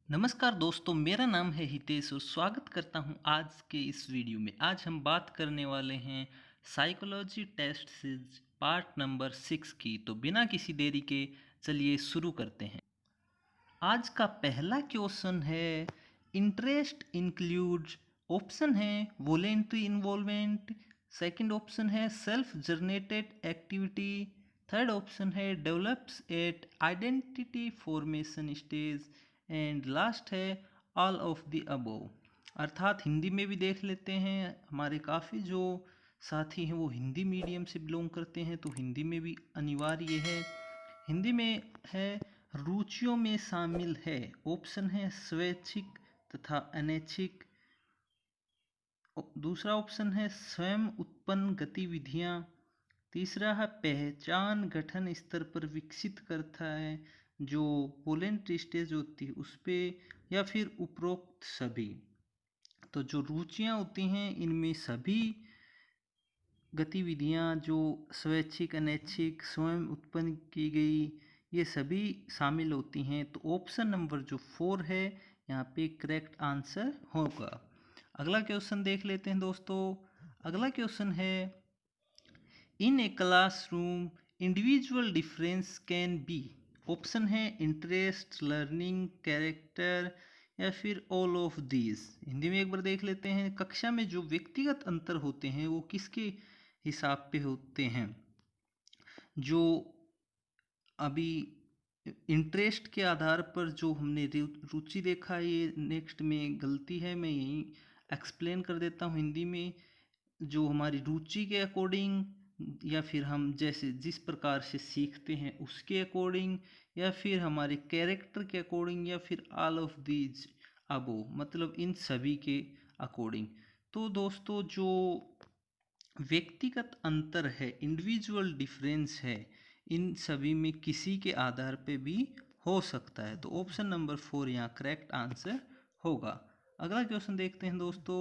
नमस्कार दोस्तों, मेरा नाम है हितेश और स्वागत करता हूं आज के इस वीडियो में। आज हम बात करने वाले हैं psychology test series part number 6 की। तो बिना किसी देरी के चलिए शुरू करते हैं। आज का पहला क्वेश्चन है, इंटरेस्ट इंक्लूड्स। ऑप्शन है वॉलेंट्री इन्वॉल्वमेंट, सेकंड ऑप्शन है self generated activity, third option है develops at identity formation stage and last है ऑल ऑफ द अबव। अर्थात हिंदी में भी देख लेते हैं। हमारे काफ़ी जो साथी हैं वो हिंदी मीडियम से बिलोंग करते हैं, तो हिंदी में भी अनिवार्य है। हिंदी में है, रुचियों में शामिल है। ऑप्शन है स्वैच्छिक तथा अनैच्छिक। दूसरा ऑप्शन है स्वयं उत्पन्न गतिविधियाँ। तीसरा है पहचान गठन स्तर पर विकसित करता है, जो वोलेंट्री स्टेज होती है उस पे, या फिर उपरोक्त सभी। तो जो रुचियाँ होती हैं इनमें सभी गतिविधियाँ जो स्वैच्छिक अनैच्छिक स्वयं उत्पन्न की गई ये सभी शामिल होती हैं। तो ऑप्शन नंबर जो 4 है यहाँ पे करेक्ट आंसर होगा। अगला क्वेश्चन देख लेते हैं दोस्तों। अगला क्वेश्चन है, in a classroom individual difference can be. Option है इंटरेस्ट, लर्निंग, कैरेक्टर या फिर ऑल ऑफ दीज। हिंदी में एक बार देख लेते हैं। कक्षा में जो व्यक्तिगत अंतर होते हैं वो किसके हिसाब पे होते हैं? जो अभी इंटरेस्ट के आधार पर जो हमने रुचि देखा है, ये नेक्स्ट में गलती है, मैं यही एक्सप्लेन कर देता हूँ हिंदी में। जो हमारी रुचि के अकॉर्डिंग, या फिर हम जैसे जिस प्रकार से सीखते हैं उसके अकॉर्डिंग, या फिर हमारे कैरेक्टर के अकॉर्डिंग, या फिर ऑल ऑफ दीज अबो, मतलब इन सभी के अकॉर्डिंग। तो दोस्तों जो व्यक्तिगत अंतर है, इंडिविजुअल डिफरेंस है, इन सभी में किसी के आधार पे भी हो सकता है। तो ऑप्शन नंबर 4 यहाँ करेक्ट आंसर होगा। अगला क्वेश्चन देखते हैं दोस्तों।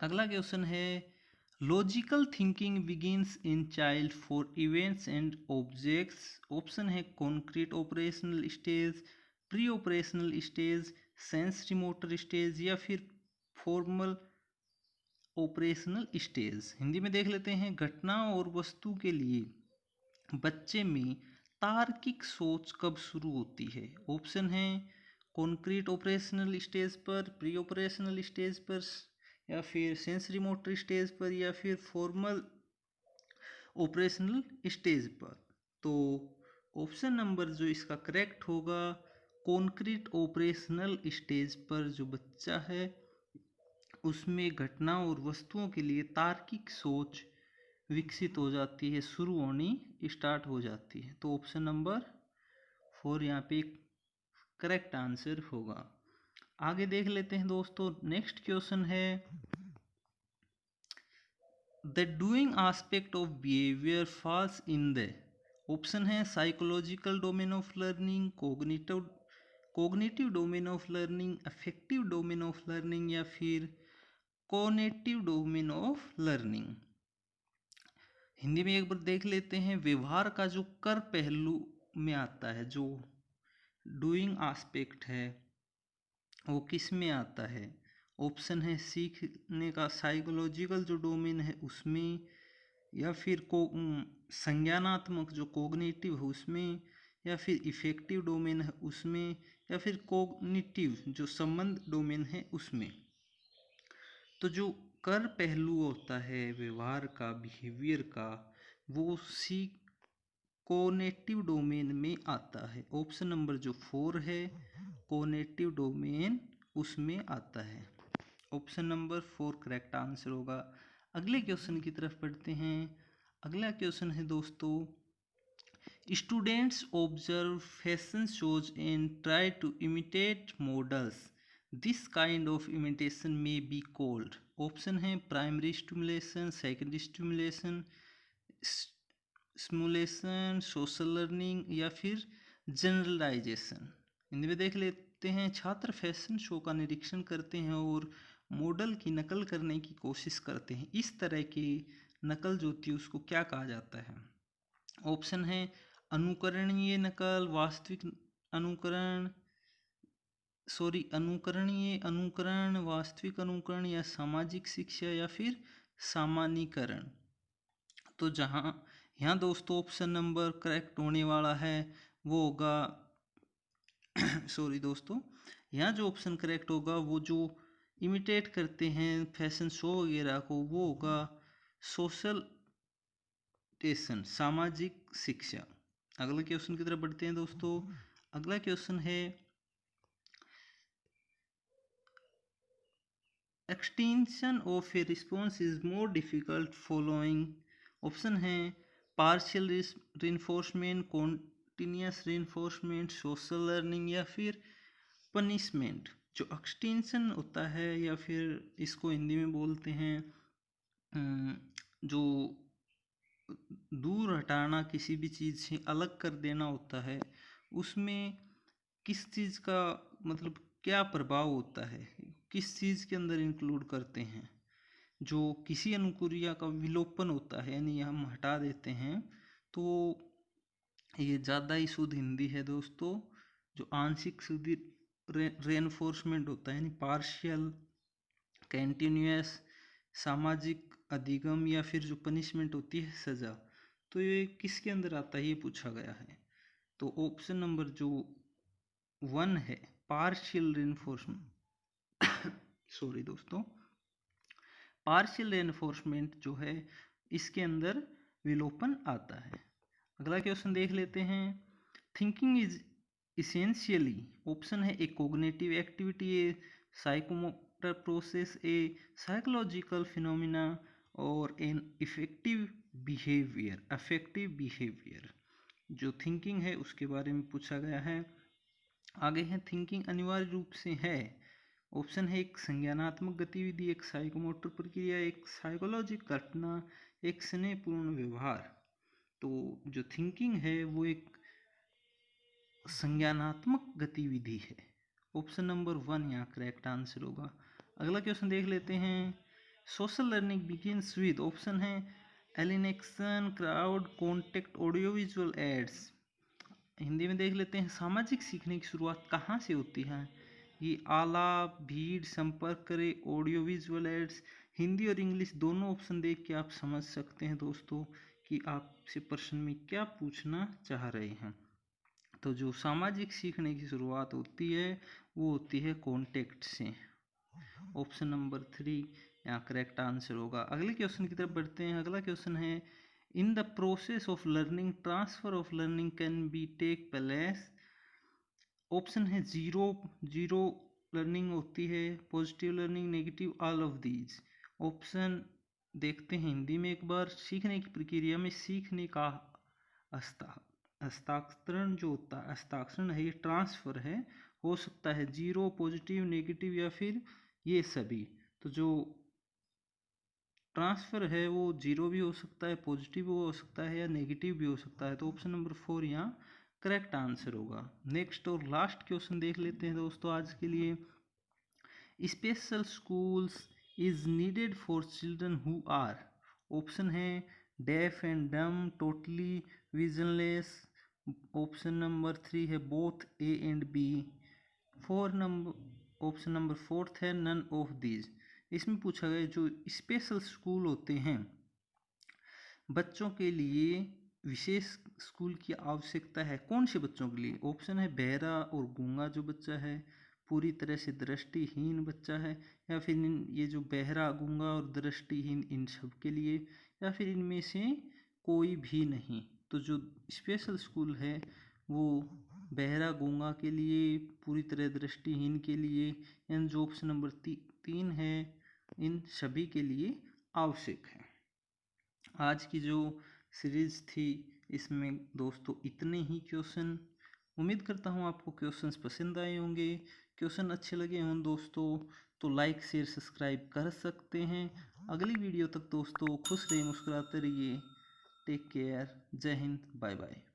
अगला क्वेश्चन है, logical thinking begins in child for events and objects. Option है concrete operational stage, pre operational stage, sensory motor stage या फिर फॉर्मल ऑपरेशनल स्टेज। हिंदी में देख लेते हैं। घटना और वस्तु के लिए बच्चे में तार्किक सोच कब शुरू होती है? ऑप्शन है कॉन्क्रीट ऑपरेशनल स्टेज पर, प्री ऑपरेशनल स्टेज पर, या फिर सेंसरी मोटर स्टेज पर, या फिर फॉर्मल ऑपरेशनल स्टेज पर। तो ऑप्शन नंबर जो इसका करेक्ट होगा, कॉन्क्रीट ऑपरेशनल स्टेज पर जो बच्चा है उसमें घटना और वस्तुओं के लिए तार्किक सोच विकसित हो जाती है, शुरू होनी स्टार्ट हो जाती है। तो ऑप्शन नंबर 4 यहाँ पे करेक्ट आंसर होगा। आगे देख लेते हैं दोस्तों। नेक्स्ट क्वेश्चन है, the doing aspect of behaviour falls in the. Option है psychological domain of learning, cognitive domain of learning, affective domain of learning या फिर conative domain of learning. Hindi में एक बार देख लेते हैं। व्यवहार का जो कर पहलू में आता है, जो डूइंग एस्पेक्ट है वो किस में आता है? ऑप्शन है सीखने का साइकोलॉजिकल जो डोमेन है उसमें, या फिर संज्ञानात्मक जो कोग्निटिव है उसमें, या फिर इफेक्टिव डोमेन है उसमें, या फिर कोग्निटिव जो संबंध डोमेन है उसमें। तो जो कर पहलू होता है व्यवहार का, बिहेवियर का, वो सी कोनेटिव डोमेन में आता है। ऑप्शन नंबर जो 4 है कोनेटिव डोमेन उसमें आता है। ऑप्शन नंबर 4 करेक्ट आंसर होगा। अगले क्वेश्चन की तरफ बढ़ते हैं। अगला क्वेश्चन है दोस्तों, students observe fashion shows and try to imitate models. This kind of imitation may be called. Option है primary stimulation, secondary stimulation, stimulation, social learning या फिर जनरलाइजेशन। हिंदी में देख लेते हैं। छात्र फैशन शो का निरीक्षण करते हैं और मॉडल की नकल करने की कोशिश करते हैं। इस तरह की नकल जो होती है उसको क्या कहा जाता है? ऑप्शन है अनुकरणीय नकल, वास्तविक अनुकरण, अनुकरणीय अनुकरण, वास्तविक अनुकरण या सामाजिक शिक्षा या फिर सामान्यीकरण। तो यहाँ दोस्तों ऑप्शन नंबर करेक्ट होने वाला है वो होगा दोस्तों, यहाँ जो ऑप्शन करेक्ट होगा वो जो इमिटेट करते हैं फैशन शो वगैरह को, वो होगा सोशल टेशन, सामाजिक शिक्षा। अगला क्वेश्चन की तरफ बढ़ते हैं दोस्तों। अगला क्वेश्चन है extension of a response is more difficult following. Option है partial reinforcement, continuous reinforcement, social learning या फिर पनिशमेंट। जो एक्सटेंशन होता है या फिर इसको हिंदी में बोलते हैं जो दूर हटाना, किसी भी चीज़ से अलग कर देना होता है, उसमें किस चीज़ का मतलब क्या प्रभाव होता है, किस चीज़ के अंदर इंक्लूड करते हैं। जो किसी अनुक्रिया का विलोपन होता है यानी हम हटा देते हैं, तो ये ज़्यादा ही शुद्ध हिंदी है दोस्तों। जो आंशिक शुद्धि रेनफोर्समेंट होता है यानी पार्शियल, कंटिन्यूअस, सामाजिक अधिगम या फिर जो पनिशमेंट होती है सज़ा, तो ये किसके अंदर आता है ये पूछा गया है। तो ऑप्शन नंबर जो 1 है पार्शियल रेनफोर्समेंट दोस्तों, पार्शियल रेनफोर्समेंट जो है इसके अंदर विलोपन आता है। अगला क्वेश्चन देख लेते हैं। थिंकिंग इज इसेंशियली, ऑप्शन है a cognitive activity, a psychomotor process, a psychological phenomena और एन अफेक्टिव बिहेवियर। जो थिंकिंग है उसके बारे में पूछा गया है। आगे है थिंकिंग अनिवार्य रूप से है, ऑप्शन है एक संज्ञानात्मक गतिविधि, एक साइकोमोटर प्रक्रिया, एक साइकोलॉजिक घटना, एक स्नेहपूर्ण व्यवहार। तो जो थिंकिंग है वो एक संज्ञानात्मक गतिविधि है। ऑप्शन नंबर 1 यहाँ करेक्ट आंसर होगा। अगला क्वेश्चन देख लेते हैं। Social learning begins with, option है alienation, crowd, contact, audio visual aids. Hindi में देख लेते हैं। सामाजिक सीखने की शुरुआत कहाँ से होती है? ये आलाप, भीड़, संपर्क करे, ऑडियो विजुअल एड्स। हिंदी और इंग्लिश दोनों ऑप्शन देख के आप समझ सकते हैं दोस्तों कि आपसे प्रश्न में क्या पूछना चाह रहे हैं। तो जो सामाजिक सीखने की शुरुआत होती है वो होती है कॉन्टेक्ट से। ऑप्शन नंबर 3 यहाँ करेक्ट आंसर होगा। अगले क्वेश्चन की तरफ बढ़ते हैं। अगला क्वेश्चन है in the process of learning transfer of learning can be take place. Option है जीरो लर्निंग होती है, positive learning, negative, all of these. Option देखते हैं हिंदी में एक बार। सीखने की प्रक्रिया में सीखने का हस्ताक्षरण जो होता है, हस्ताक्षरण है, ये ट्रांसफर है, हो सकता है जीरो, पॉजिटिव, नेगेटिव या फिर ये सभी। तो जो ट्रांसफर है वो जीरो भी हो सकता है, पॉजिटिव भी हो सकता है या नेगेटिव भी हो सकता है। तो ऑप्शन नंबर 4 यहाँ करेक्ट आंसर होगा। नेक्स्ट और लास्ट क्वेश्चन देख लेते हैं दोस्तों आज के लिए। Special schools is needed for children who are, option है deaf and dumb, totally visionless. Option number 3 है both A and B. Option number 4 है नन ऑफ दीज। इसमें पूछा गया जो स्पेशल स्कूल होते हैं, बच्चों के लिए विशेष स्कूल की आवश्यकता है, कौन से बच्चों के लिए? ऑप्शन है बहरा और गूंगा जो बच्चा है, पूरी तरह से दृष्टिहीन बच्चा है, या फिर ये जो बहरा, गूंगा और दृष्टिहीन इन सब के लिए, या फिर इनमें से कोई भी नहीं। तो जो स्पेशल स्कूल है वो बहरा, गूंगा के लिए, पूरी तरह दृष्टिहीन के लिए, यानी जो ऑप्शन नंबर 3 है इन सभी के लिए आवश्यक है। आज की जो सीरीज थी इसमें दोस्तों इतने ही क्वेश्चन। उम्मीद करता हूँ आपको क्वेश्चंस पसंद आए होंगे। क्वेश्चन अच्छे लगे हों दोस्तों तो लाइक, शेयर, सब्सक्राइब कर सकते हैं। अगली वीडियो तक दोस्तों खुश रहिए, मुस्कुराते रहिए। Take care. जय हिंद, बाय बाय।